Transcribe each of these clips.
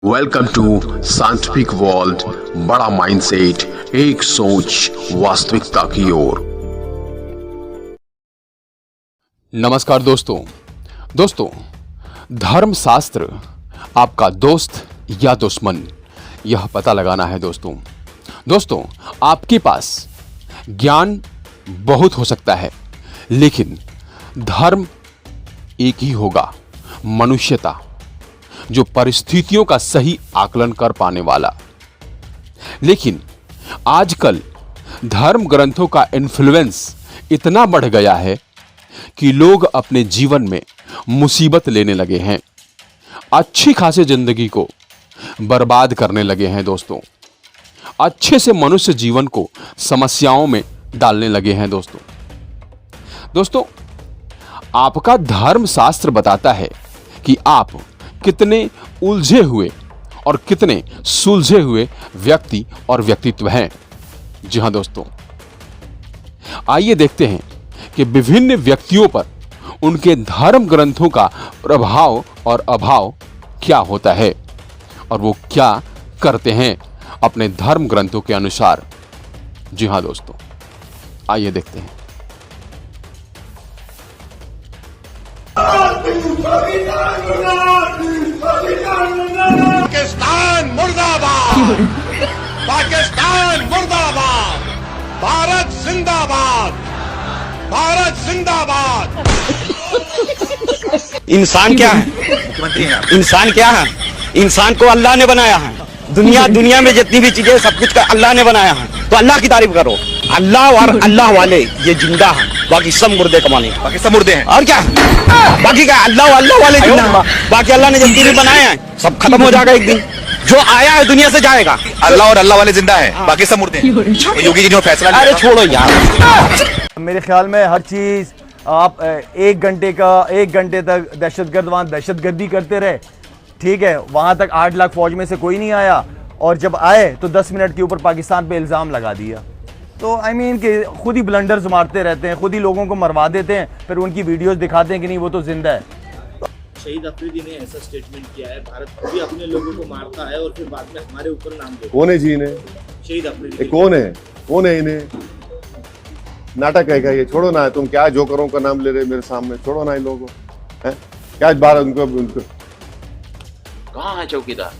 Welcome to scientific world. बड़ा mindset, एक सोच वास्तविकता की ओर। नमस्कार दोस्तों, धर्मशास्त्र आपका दोस्त या दुश्मन, यह पता लगाना है दोस्तों। आपके पास ज्ञान बहुत हो सकता है, लेकिन धर्म एक ही होगा, मनुष्यता, जो परिस्थितियों का सही आकलन कर पाने वाला। लेकिन आजकल धर्म ग्रंथों का इन्फ्लुएंस इतना बढ़ गया है कि लोग अपने जीवन में मुसीबत लेने लगे हैं, अच्छी खासी जिंदगी को बर्बाद करने लगे हैं अच्छे से मनुष्य जीवन को समस्याओं में डालने लगे हैं दोस्तों, आपका धर्मशास्त्र बताता है कि आप कितने उलझे हुए और कितने सुलझे हुए व्यक्ति और व्यक्तित्व हैं। जी हां दोस्तों, आइए देखते हैं कि विभिन्न व्यक्तियों पर उनके धर्म ग्रंथों का प्रभाव और अभाव क्या होता है और वो क्या करते हैं अपने धर्म ग्रंथों के अनुसार। जी हां दोस्तों, आइए देखते हैं। पाकिस्तान मुर्दाबाद, पाकिस्तान मुर्दाबाद, भारत जिंदाबाद, भारत जिंदाबाद। इंसान क्या है? इंसान क्या है? इंसान को अल्लाह ने बनाया है। दुनिया में जितनी भी चीजें सब कुछ का अल्लाह ने बनाया है, तो अल्लाह की तारीफ करो। अल्लाह और अल्लाह वाले ये जिंदा है, बाकी सब मुर्दे कमाने, बाकी सब मुर्दे हैं। और क्या बाकी क्या? अल्लाह वाले जिंदा है, बाकी अल्लाह ने जितनी भी बनाए हैं सब खत्म हो जाएगा एक दिन। जो आया है दुनिया से जाएगा। अल्लाह और अल्लाह वाले जिंदा है, बाकी सब मुर्दे हैं। योगी जी ने फैसला लिया। अरे छोड़ो यार, मेरे ख्याल में हर चीज आप एक घंटे तक दहशतगर्द वहाँ दहशतगर्दी करते रहे, ठीक है। वहां तक 8 लाख फौज में से कोई नहीं आया, और जब आए तो 10 मिनट के ऊपर पाकिस्तान पे इल्ज़ाम लगा दिया। तो आई मीन कि खुद ही ब्लंडर्स मारते रहते हैं, खुद ही लोगों को मरवा देते हैं, फिर उनकी वीडियोस दिखाते हैं कि नहीं वो तो जिंदा है। शहीद अफरीदी ने ऐसा स्टेटमेंट किया है, भारत भी अपने लोगों को मारता है और फिर बाद में हमारे ऊपर नाम देता है। कौन है जी इन्हें? शहीद अफरीदी कौन है इन्हें? नाटक है क्या ये? छोड़ो ना, तुम क्या जोकरों का नाम ले रहे मेरे सामने? छोड़ो ना इन लोगों को, क्या बार उनको कहाँ है चौकीदार?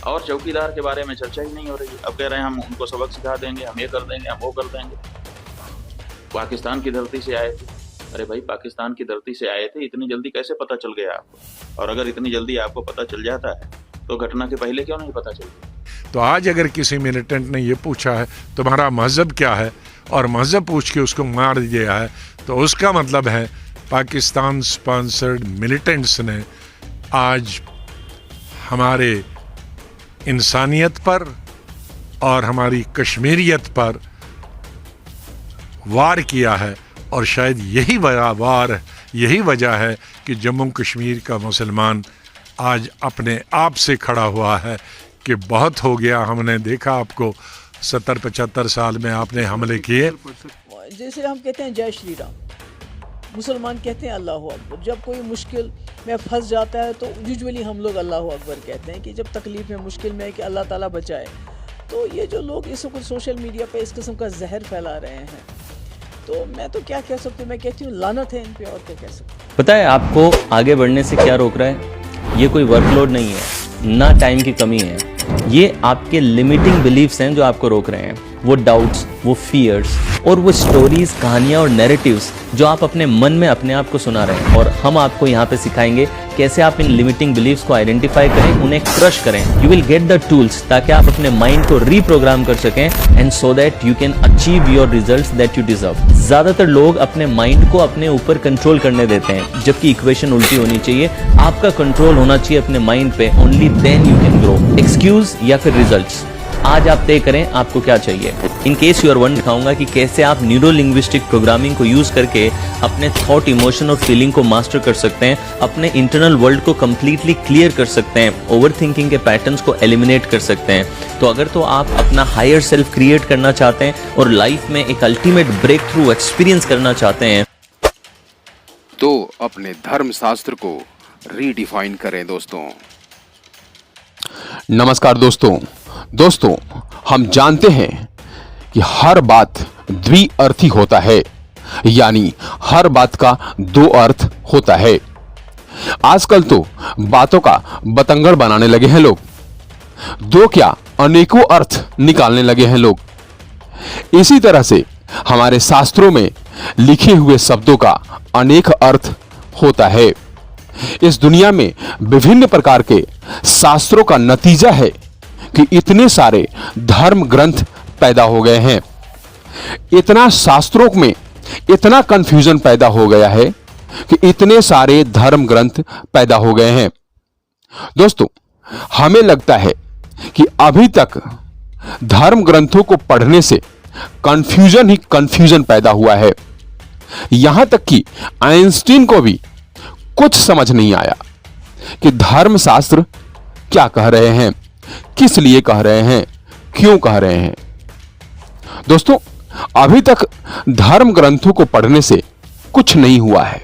और चौकीदार के बारे में चर्चा ही नहीं हो रही। अब कह रहे हैं हम उनको सबक सिखा देंगे, हम ये कर देंगे, हम वो कर देंगे। पाकिस्तान की धरती से आए थे। अरे भाई, पाकिस्तान की धरती से आए थे, इतनी जल्दी कैसे पता चल गया आपको? और अगर इतनी जल्दी आपको पता चल जाता है तो घटना के पहले क्यों नहीं पता चल गया? तो आज अगर किसी मिलिटेंट ने ये पूछा है तुम्हारा मजहब क्या है, और मजहब पूछ के उसको मार दिया है, तो उसका मतलब है पाकिस्तान स्पॉन्सर्ड मिलिटेंट्स ने आज हमारे इंसानियत पर और हमारी कश्मीरियत पर वार किया है। और शायद यही वजह है कि जम्मू कश्मीर का मुसलमान आज अपने आप से खड़ा हुआ है कि बहुत हो गया। हमने देखा आपको 70-75 साल में आपने हमले किए। जैसे हम कहते हैं जय श्री राम, मुसलमान कहते हैं अल्लाह अकबर। जब कोई मुश्किल में फंस जाता है तो यूजुअली हम लोग अल्लाह अकबर कहते हैं कि जब तकलीफ में मुश्किल में है कि अल्लाह ताला बचाए। तो ये जो लोग इस वक्त सोशल मीडिया पे इस किस्म का जहर फैला रहे हैं, तो मैं तो क्या कह सकती हूँ, मैं कहती हूँ लानत है इन पे, और क्या कह सकती हूँ। पता है आपको आगे बढ़ने से क्या रोक रहा है? ये कोई वर्कलोड नहीं है, ना टाइम की कमी है, ये आपके लिमिटिंग बिलीफ्स हैं जो आपको रोक रहे हैं। वो डाउट्स, वो फियर्स और वो स्टोरीज, कहानियाँ और नैरेटिव्स जो आप अपने मन में अपने आप को सुना रहे हैं। और हम आपको यहाँ पे सिखाएंगे कैसे आप इन लिमिटिंग बिलीफ्स को आइडेंटिफाई करें, उन्हें क्रश करें। You will get the tools ताकि आप अपने माइंड को रीप्रोग्राम कर सकें, and so that you can achieve your results that you deserve. ज्यादातर लोग अपने माइंड को अपने ऊपर कंट्रोल करने देते हैं, जबकि इक्वेशन उल्टी होनी चाहिए। आपका कंट्रोल होना चाहिए अपने माइंड पे, only then you can grow. Excuse या फिर रिजल्ट्स, आज आप तय करें आपको क्या चाहिए। In case you are one, दिखाऊंगा कि कैसे आप न्यूरो लिंग्विस्टिक प्रोग्रामिंग को यूज करके अपने थॉट, इमोशन और फीलिंग को मास्टर कर सकते हैं, अपने इंटरनल वर्ल्ड को कंप्लीटली क्लियर कर सकते हैं, ओवर थिंकिंग के पैटर्न्स को एलिमिनेट कर सकते हैं। तो अगर तो आप अपना हायर सेल्फ क्रिएट करना चाहते हैं और लाइफ में एक अल्टीमेट ब्रेक थ्रू एक्सपीरियंस करना चाहते हैं, तो अपने धर्म शास्त्र को रीडिफाइन करें दोस्तों। नमस्कार दोस्तों, हम जानते हैं कि हर बात द्विअर्थी होता है, यानी हर बात का दो अर्थ होता है। आजकल तो बातों का बतंगड़ बनाने लगे हैं लोग, दो क्या अनेकों अर्थ निकालने लगे हैं लोग। इसी तरह से हमारे शास्त्रों में लिखे हुए शब्दों का अनेक अर्थ होता है। इस दुनिया में विभिन्न प्रकार के शास्त्रों का नतीजा है कि इतने सारे धर्म ग्रंथ पैदा हो गए हैं। इतना शास्त्रों में इतना कंफ्यूजन पैदा हो गया है कि इतने सारे धर्म ग्रंथ पैदा हो गए हैं। दोस्तों, हमें लगता है कि अभी तक धर्म ग्रंथों को पढ़ने से कंफ्यूजन ही कंफ्यूजन पैदा हुआ है। यहां तक कि आइंस्टीन को भी कुछ समझ नहीं आया कि धर्मशास्त्र क्या कह रहे हैं, किस लिए कह रहे हैं, क्यों कह रहे हैं। दोस्तों, अभी तक धर्म ग्रंथों को पढ़ने से कुछ नहीं हुआ है।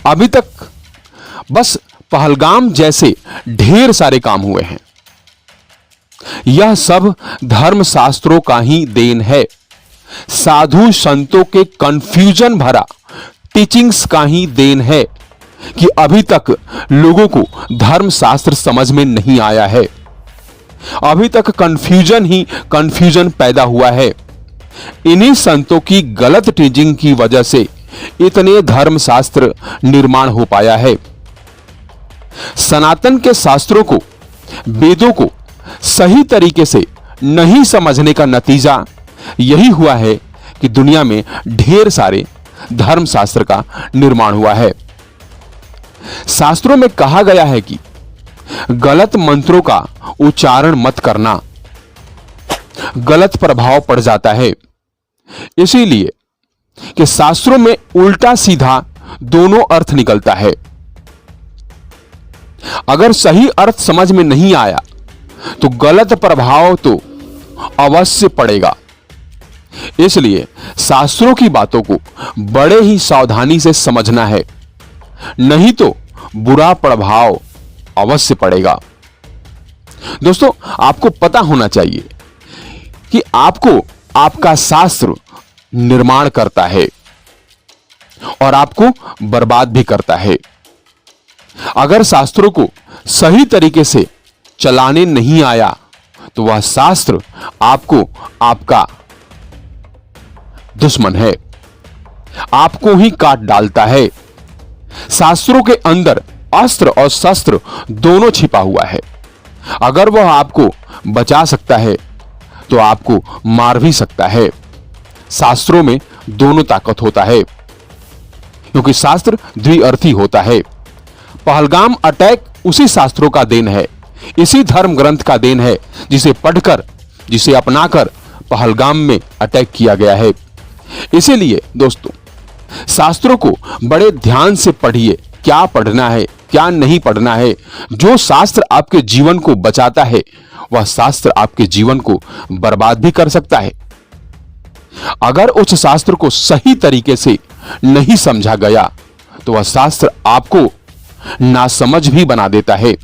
अभी तक बस पहलगाम जैसे ढेर सारे काम हुए हैं। यह सब धर्मशास्त्रों का ही देन है। साधु संतों के कंफ्यूजन भरा टीचिंग्स का ही देन है कि अभी तक लोगों को धर्मशास्त्र समझ में नहीं आया है। अभी तक कंफ्यूजन ही कंफ्यूजन पैदा हुआ है। इन्हीं संतों की गलत टीचिंग की वजह से इतने धर्मशास्त्र निर्माण हो पाया है। सनातन के शास्त्रों को, वेदों को सही तरीके से नहीं समझने का नतीजा यही हुआ है कि दुनिया में ढेर सारे धर्मशास्त्र का निर्माण हुआ है। शास्त्रों में कहा गया है कि गलत मंत्रों का उच्चारण मत करना, गलत प्रभाव पड़ जाता है। इसीलिए कि शास्त्रों में उल्टा सीधा दोनों अर्थ निकलता है। अगर सही अर्थ समझ में नहीं आया तो गलत प्रभाव तो अवश्य पड़ेगा। इसलिए शास्त्रों की बातों को बड़े ही सावधानी से समझना है, नहीं तो बुरा प्रभाव अवश्य पड़ेगा। दोस्तों, आपको पता होना चाहिए कि आपको आपका शास्त्र निर्माण करता है और आपको बर्बाद भी करता है। अगर शास्त्रों को सही तरीके से चलाने नहीं आया तो वह शास्त्र आपको आपका दुश्मन है, आपको ही काट डालता है। शास्त्रों के अंदर अस्त्र और शस्त्र दोनों छिपा हुआ है। अगर वह आपको बचा सकता है तो आपको मार भी सकता है। शास्त्रों में दोनों ताकत होता है, क्योंकि शास्त्र द्विअर्थी होता है। पहलगाम अटैक उसी शास्त्रों का देन है, इसी धर्म ग्रंथ का देन है जिसे पढ़कर, जिसे अपनाकर पहलगाम में अटैक किया गया है। इसीलिए दोस्तों, शास्त्रों को बड़े ध्यान से पढ़िए, क्या पढ़ना है, क्या नहीं पढ़ना है। जो शास्त्र आपके जीवन को बचाता है, वह शास्त्र आपके जीवन को बर्बाद भी कर सकता है। अगर उस शास्त्र को सही तरीके से नहीं समझा गया तो वह शास्त्र आपको नासमझ भी बना देता है।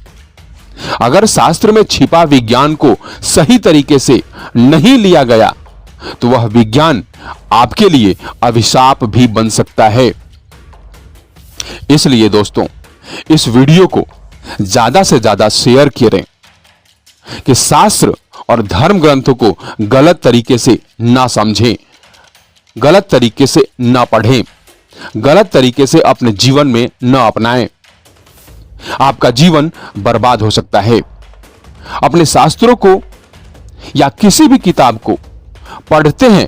अगर शास्त्र में छिपा विज्ञान को सही तरीके से नहीं लिया गया तो वह विज्ञान आपके लिए अभिशाप भी बन सकता है। इसलिए दोस्तों, इस वीडियो को ज्यादा से ज्यादा शेयर करें कि शास्त्र और धर्म ग्रंथों को गलत तरीके से ना समझें, गलत तरीके से ना पढ़ें, गलत तरीके से अपने जीवन में न अपनाएं। आपका जीवन बर्बाद हो सकता है। अपने शास्त्रों को या किसी भी किताब को पढ़ते हैं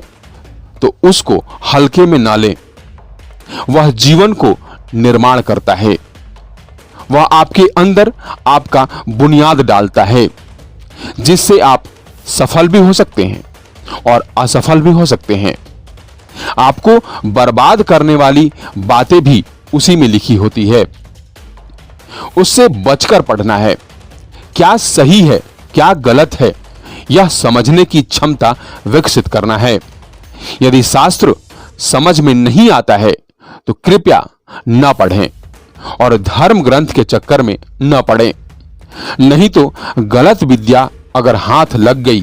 तो उसको हल्के में ना लें। वह जीवन को निर्माण करता है, वह आपके अंदर आपका बुनियाद डालता है, जिससे आप सफल भी हो सकते हैं और असफल भी हो सकते हैं। आपको बर्बाद करने वाली बातें भी उसी में लिखी होती है। उससे बचकर पढ़ना है। क्या सही है, क्या गलत है, यह समझने की क्षमता विकसित करना है। यदि शास्त्र समझ में नहीं आता है तो कृपया न पढ़ें और धर्म ग्रंथ के चक्कर में न पढ़ें। नहीं तो गलत विद्या अगर हाथ लग गई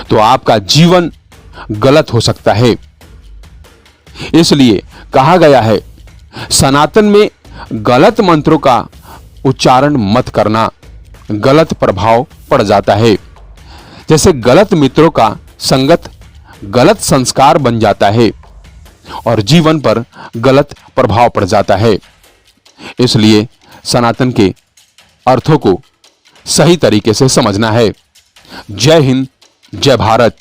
तो आपका जीवन गलत हो सकता है। इसलिए कहा गया है, सनातन में गलत मंत्रों का उच्चारण मत करना, गलत प्रभाव पड़ जाता है। जैसे गलत मित्रों का संगत गलत संस्कार बन जाता है और जीवन पर गलत प्रभाव पड़ जाता है। इसलिए सनातन के अर्थों को सही तरीके से समझना है। जय हिंद, जय भारत।